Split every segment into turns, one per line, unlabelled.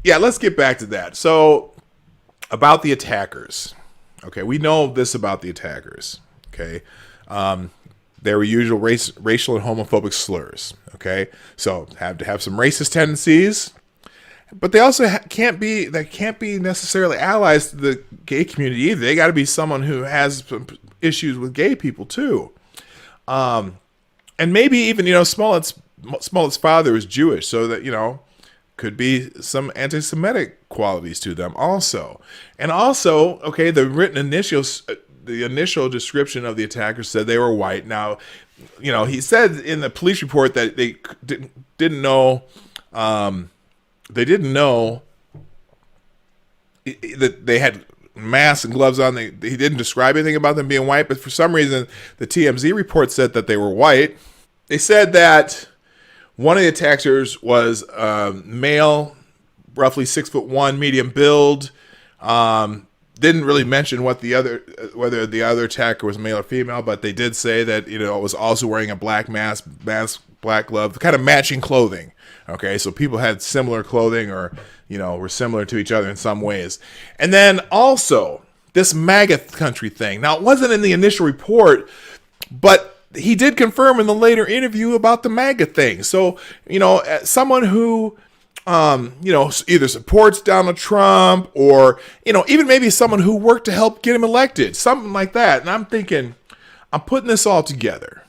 yeah, let's get back to that. So, about the attackers. Okay, we know this about the attackers. Okay, they were usual racial and homophobic slurs. Okay, so have to have some racist tendencies, but they also can't be necessarily allies to the gay community either. They got to be someone who has some issues with gay people too, and maybe even Smollett's father was Jewish, so that could be some anti-Semitic qualities to them also. And also, okay, the initial description of the attackers said they were white. Now, he said in the police report that they didn't know that they had masks and gloves on. He didn't describe anything about them being white, but for some reason, the TMZ report said that they were white. They said that one of the attackers was male, roughly 6'1", medium build. Didn't really mention whether the other attacker was male or female, but they did say that was also wearing a black mask, black glove, kind of matching clothing. Okay, so people had similar clothing, or were similar to each other in some ways. And then also this MAGA country thing. Now, it wasn't in the initial report, but he did confirm in the later interview about the MAGA thing. So, someone who, either supports Donald Trump or, even maybe someone who worked to help get him elected, something like that. And I'm thinking, I'm putting this all together.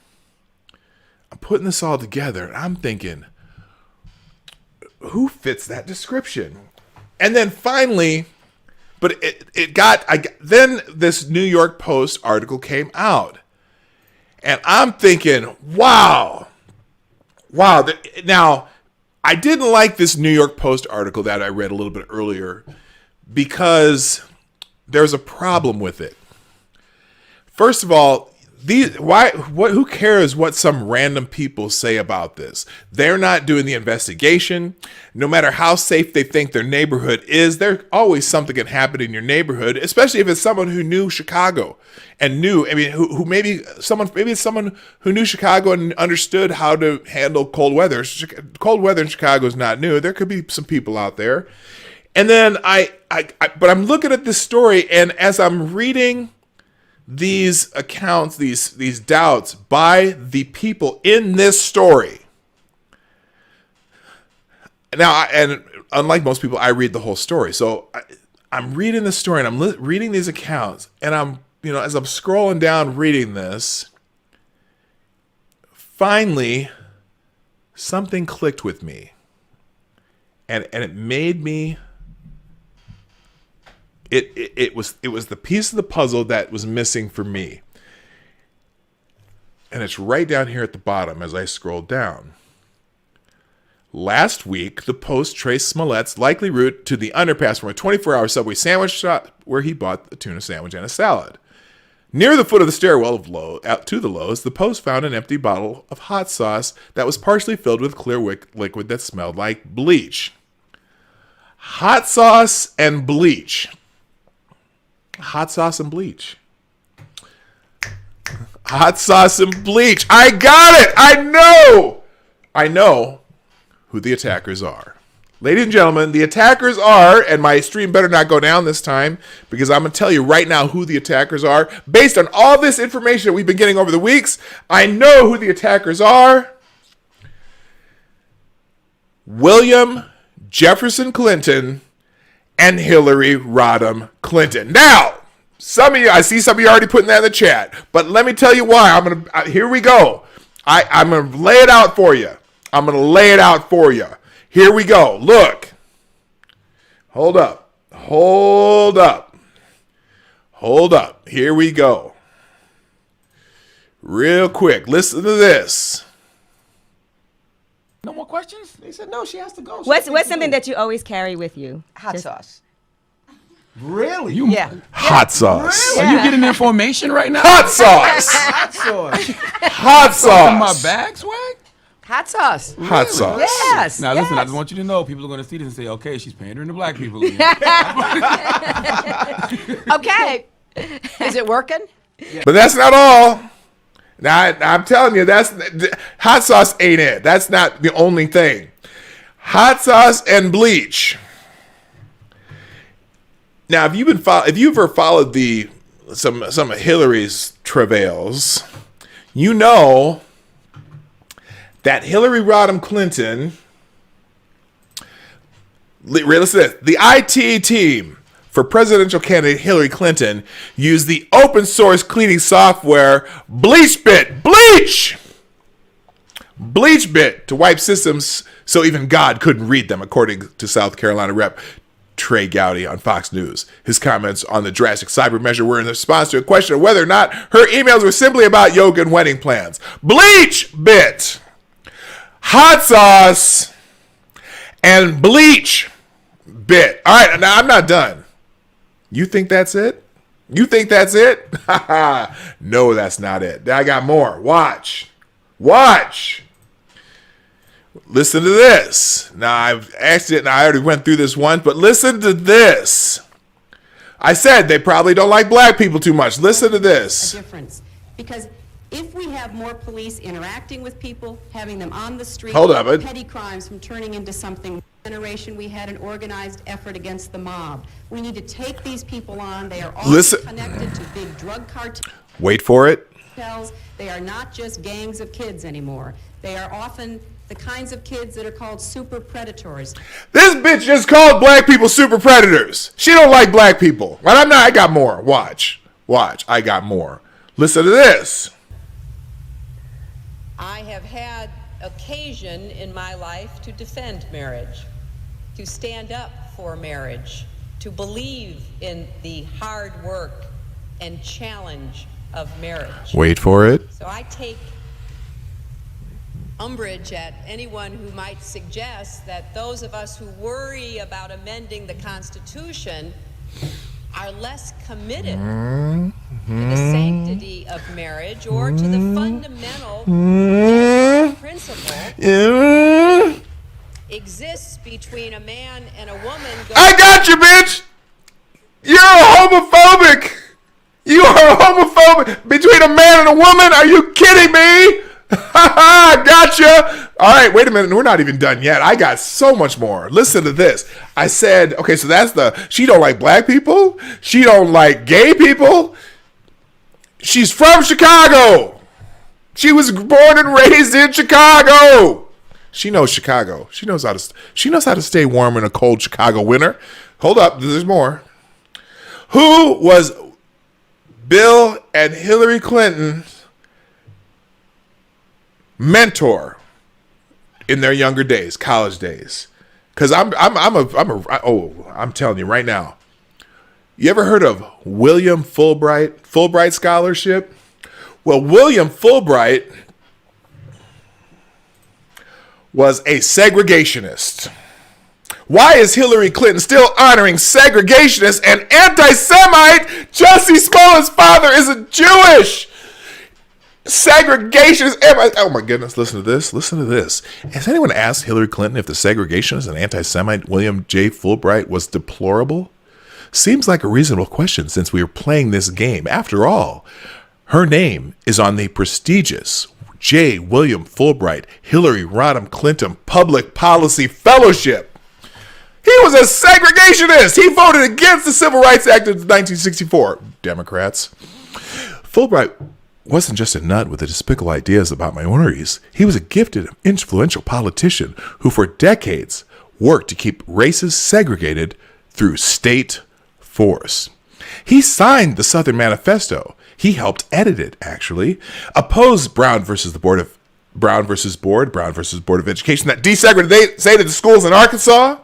And I'm thinking, who fits that description? And then finally, but then this New York Post article came out. And I'm thinking, wow. Now, I didn't like this New York Post article that I read a little bit earlier because there's a problem with it. First of all, who cares what some random people say about this? They're not doing the investigation. No matter how safe they think their neighborhood is, there's always something can happen in your neighborhood, especially if it's someone who knew Chicago and it's someone who knew Chicago and understood how to handle cold weather. Cold weather in Chicago is not new. There could be some people out there. And then but I'm looking at this story, and as I'm reading these accounts, these doubts by the people in this story. Now, and unlike most people, I read the whole story. So I'm reading the story, and I'm reading these accounts, and I'm, as I'm scrolling down reading this, finally, something clicked with me, and it made me. It was the piece of the puzzle that was missing for me. And it's right down here at the bottom as I scroll down. Last week, the Post traced Smollett's likely route to the underpass from a 24-hour Subway sandwich shop where he bought a tuna sandwich and a salad. Near the foot of the stairwell out to the Lowe's, the Post found an empty bottle of hot sauce that was partially filled with clear liquid that smelled like bleach. Hot sauce and bleach. Hot sauce and bleach. Hot sauce and bleach. I got it. I know who the attackers are. Ladies and gentlemen, the attackers are, and my stream better not go down this time, because I'm going to tell you right now who the attackers are. Based on all this information that we've been getting over the weeks, I know who the attackers are. William Jefferson Clinton and Hillary Rodham Clinton. Now, I see some of you already putting that in the chat, but let me tell you why. Here we go. I'm going to lay it out for you. Here we go. Look. Hold up. Here we go. Real quick. Listen to this.
No more questions? They said no, she has to go.
What's something that you always carry with you?
Hot sauce.
Really?
Yeah.
Hot sauce.
Really? Are you getting information right now?
Hot sauce.
Hot sauce.
Hot sauce.
In my bag, swag?
Hot sauce.
Hot sauce.
Yes.
Now listen, I
yes.
just want you to know, people are going to see this and say, okay, she's pandering to black people again.
Okay. Is it working?
But that's not all. Now, I'm telling you, hot sauce ain't it. That's not the only thing. Hot sauce and bleach. Now, if you've ever followed some of Hillary's travails, you know that Hillary Rodham Clinton, listen to this, the IT team for presidential candidate Hillary Clinton used the open source cleaning software Bleach to wipe systems so even God couldn't read them, according to South Carolina Rep. Trey Gowdy on Fox News. His comments on the drastic cyber measure were in response to a question of whether or not her emails were simply about yoga and wedding plans. Bleach bit, hot sauce, and bleach bit. All right, now I'm not done. You think that's it? You think that's it? No, that's not it. I got more. Watch. Listen to this. Now, I've asked it, and I already went through this once, but listen to this. I said they probably don't like black people too much. Listen to this.
A difference. Because if we have more police interacting with people, having them on the street,
Hold up,
petty crimes from turning into something. Generation, we had an organized effort against the mob. We need to take these people on. They are all connected to big drug cartels.
Wait for it.
They are not just gangs of kids anymore. They are often the kinds of kids that are called super predators.
This bitch just called black people super predators. She don't like black people. But I'm not. I got more. Watch. I got more. Listen to this.
I have had occasion in my life to defend marriage, to stand up for marriage, to believe in the hard work and challenge of marriage.
Wait for it.
So I take umbrage at anyone who might suggest that those of us who worry about amending the Constitution are less committed to the sanctity of marriage or to the fundamental principle that exists between a man and a woman.
I got you, bitch. You're homophobic. You are homophobic between a man and a woman. Are you kidding me? Gotcha. All right, wait a minute. We're not even done yet. I got so much more. Listen to this. I said, okay, so she don't like black people. She don't like gay people. She's from Chicago. She was born and raised in Chicago. She knows Chicago. She knows how to stay warm in a cold Chicago winter. Hold up, there's more. Who was Bill and Hillary Clinton's mentor in their younger days, college days? Because I'm telling you right now. You ever heard of William Fulbright Scholarship? Well, William Fulbright was a segregationist. Why is Hillary Clinton still honoring segregationists and anti-Semite? Jussie Smollett's father is a Jewish segregationist. Oh my goodness, listen to this. Has anyone asked Hillary Clinton if the segregationist and anti-Semite William J. Fulbright was deplorable? Seems like a reasonable question since we are playing this game. After all, her name is on the prestigious J. William Fulbright Hillary Rodham Clinton Public Policy Fellowship. He was a segregationist. He voted against the Civil Rights Act of 1964. Democrats. Fulbright wasn't just a nut with the despicable ideas about minorities. He was a gifted, influential politician who for decades worked to keep races segregated through state force. He signed the Southern Manifesto. He helped edit it, actually. Opposed Brown versus Board of Education that desegregated the schools in Arkansas.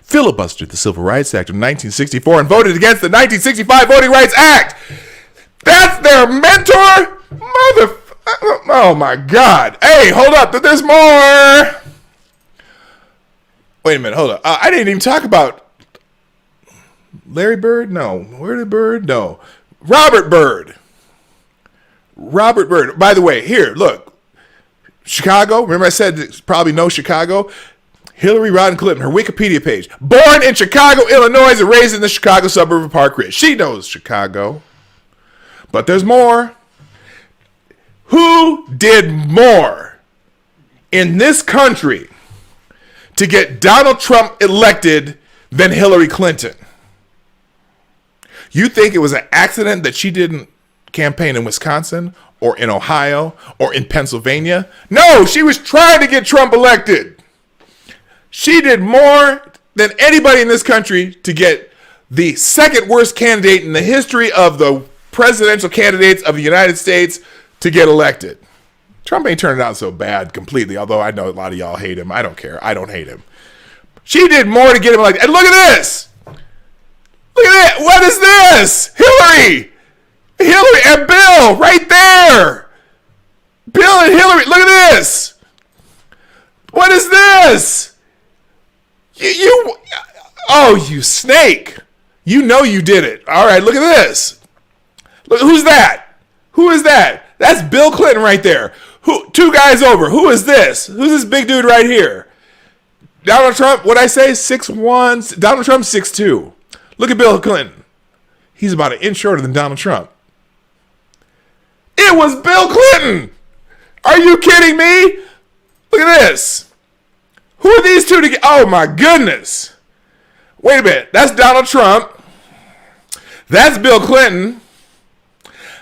Filibustered the Civil Rights Act of 1964 and voted against the 1965 Voting Rights Act. That's their mentor? Oh my God. Hey, hold up. There's more. Wait a minute. Hold up. I didn't even talk about Larry Bird? No. Where did Bird? No. Robert Byrd. By the way, here, look. Chicago. Remember I said probably no Chicago? Hillary Rodham Clinton, her Wikipedia page. Born in Chicago, Illinois, and raised in the Chicago suburb of Park Ridge. She knows Chicago. But there's more. Who did more in this country to get Donald Trump elected than Hillary Clinton? You think it was an accident that she didn't campaign in Wisconsin or in Ohio or in Pennsylvania? No, she was trying to get Trump elected. She did more than anybody in this country to get the second worst candidate in the history of the presidential candidates of the United States to get elected. Trump ain't turned out so bad completely, although I know a lot of y'all hate him. I don't care. I don't hate him. She did more to get him elected. And look at this. Look at that. What is this? Hillary and Bill right there. Bill and Hillary. Look at this. What is this? You snake. You know you did it. All right, look at this. Look, who's that? Who is that? That's Bill Clinton right there. Two guys over. Who is this? Who's this big dude right here? Donald Trump, what'd I say? 6'1". Donald Trump, 6'2". Look at Bill Clinton. He's about an inch shorter than Donald Trump. It was Bill Clinton. Are you kidding me? Look at this. Who are these two together? Oh my goodness. Wait a minute. That's Donald Trump. That's Bill Clinton.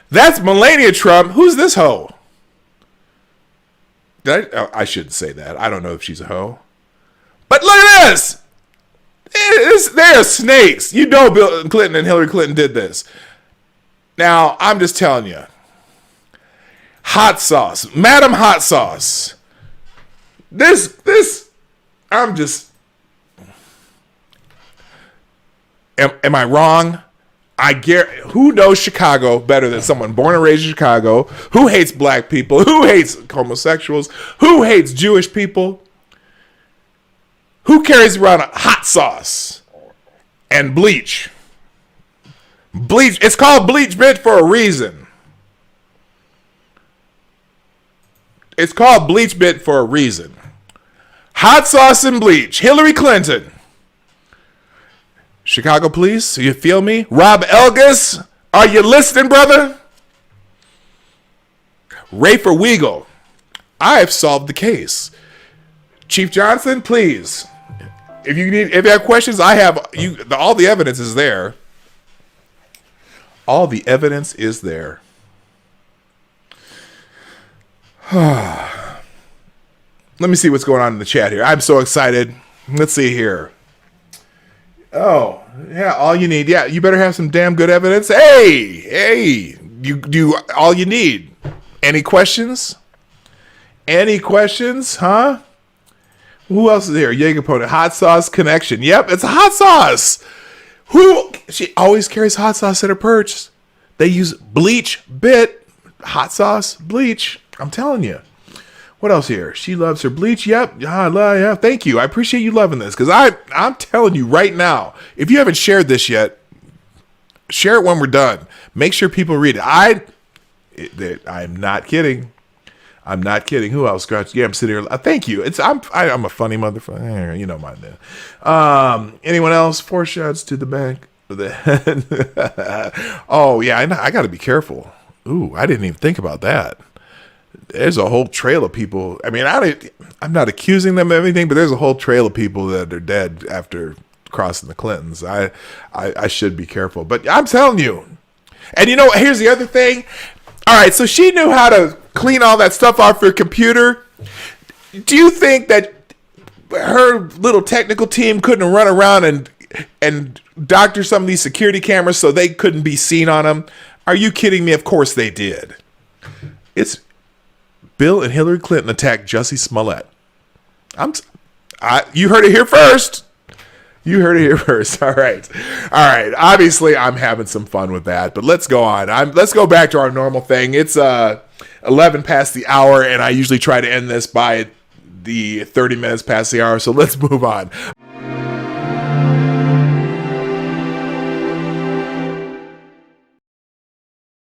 That's Melania Trump. Who's this hoe? I shouldn't say that. I don't know if she's a hoe. But look at this. They are snakes. You know Bill Clinton and Hillary Clinton did this. Now, I'm just telling you. Hot sauce. Madam Hot Sauce. I'm just... Am I wrong? Who knows Chicago better than someone born and raised in Chicago? Who hates black people? Who hates homosexuals? Who hates Jewish people? Who carries around a hot sauce and bleach? Bleach. It's called bleach, bitch, for a reason. It's called bleach, bitch, for a reason. Hot sauce and bleach. Hillary Clinton. Chicago police, you feel me? Rob Elgas, are you listening, brother? Rafer Weigel, I have solved the case. Chief Johnson, please. If you have questions, I have all the evidence is there. All the evidence is there. Let me see what's going on in the chat here. I'm so excited. Let's see here. Oh, yeah, all you need. Yeah, you better have some damn good evidence. Hey, you do all you need. Any questions? Any questions, huh? Who else is here? Jaeger Opponent. Hot sauce connection. Yep, it's a hot sauce. She always carries hot sauce in her purse. They use bleach, hot sauce, bleach. I'm telling you. What else here? She loves her bleach. Yep. Yeah. Thank you. I appreciate you loving this because I'm telling you right now, if you haven't shared this yet, share it when we're done. Make sure people read it. I'm not kidding. I'm not kidding. Who else? Yeah, I'm sitting here. Thank you. I'm a funny motherfucker. You know my name. Anyone else? 4 shots to the back of the head. Oh yeah, I got to be careful. Ooh, I didn't even think about that. There's a whole trail of people. I mean, I'm not accusing them of anything, but there's a whole trail of people that are dead after crossing the Clintons. I should be careful, but I'm telling you. And you know, here's the other thing. All right, so she knew how to clean all that stuff off her computer. Do you think that her little technical team couldn't run around and doctor some of these security cameras so they couldn't be seen on them? Are you kidding me? Of course they did. It's Bill and Hillary Clinton attacked Jussie Smollett. You heard it here first. You heard it here first. All right. Obviously, I'm having some fun with that, but let's go on. Let's go back to our normal thing. It's 11 past the hour, and I usually try to end this by the 30 minutes past the hour, so let's move on.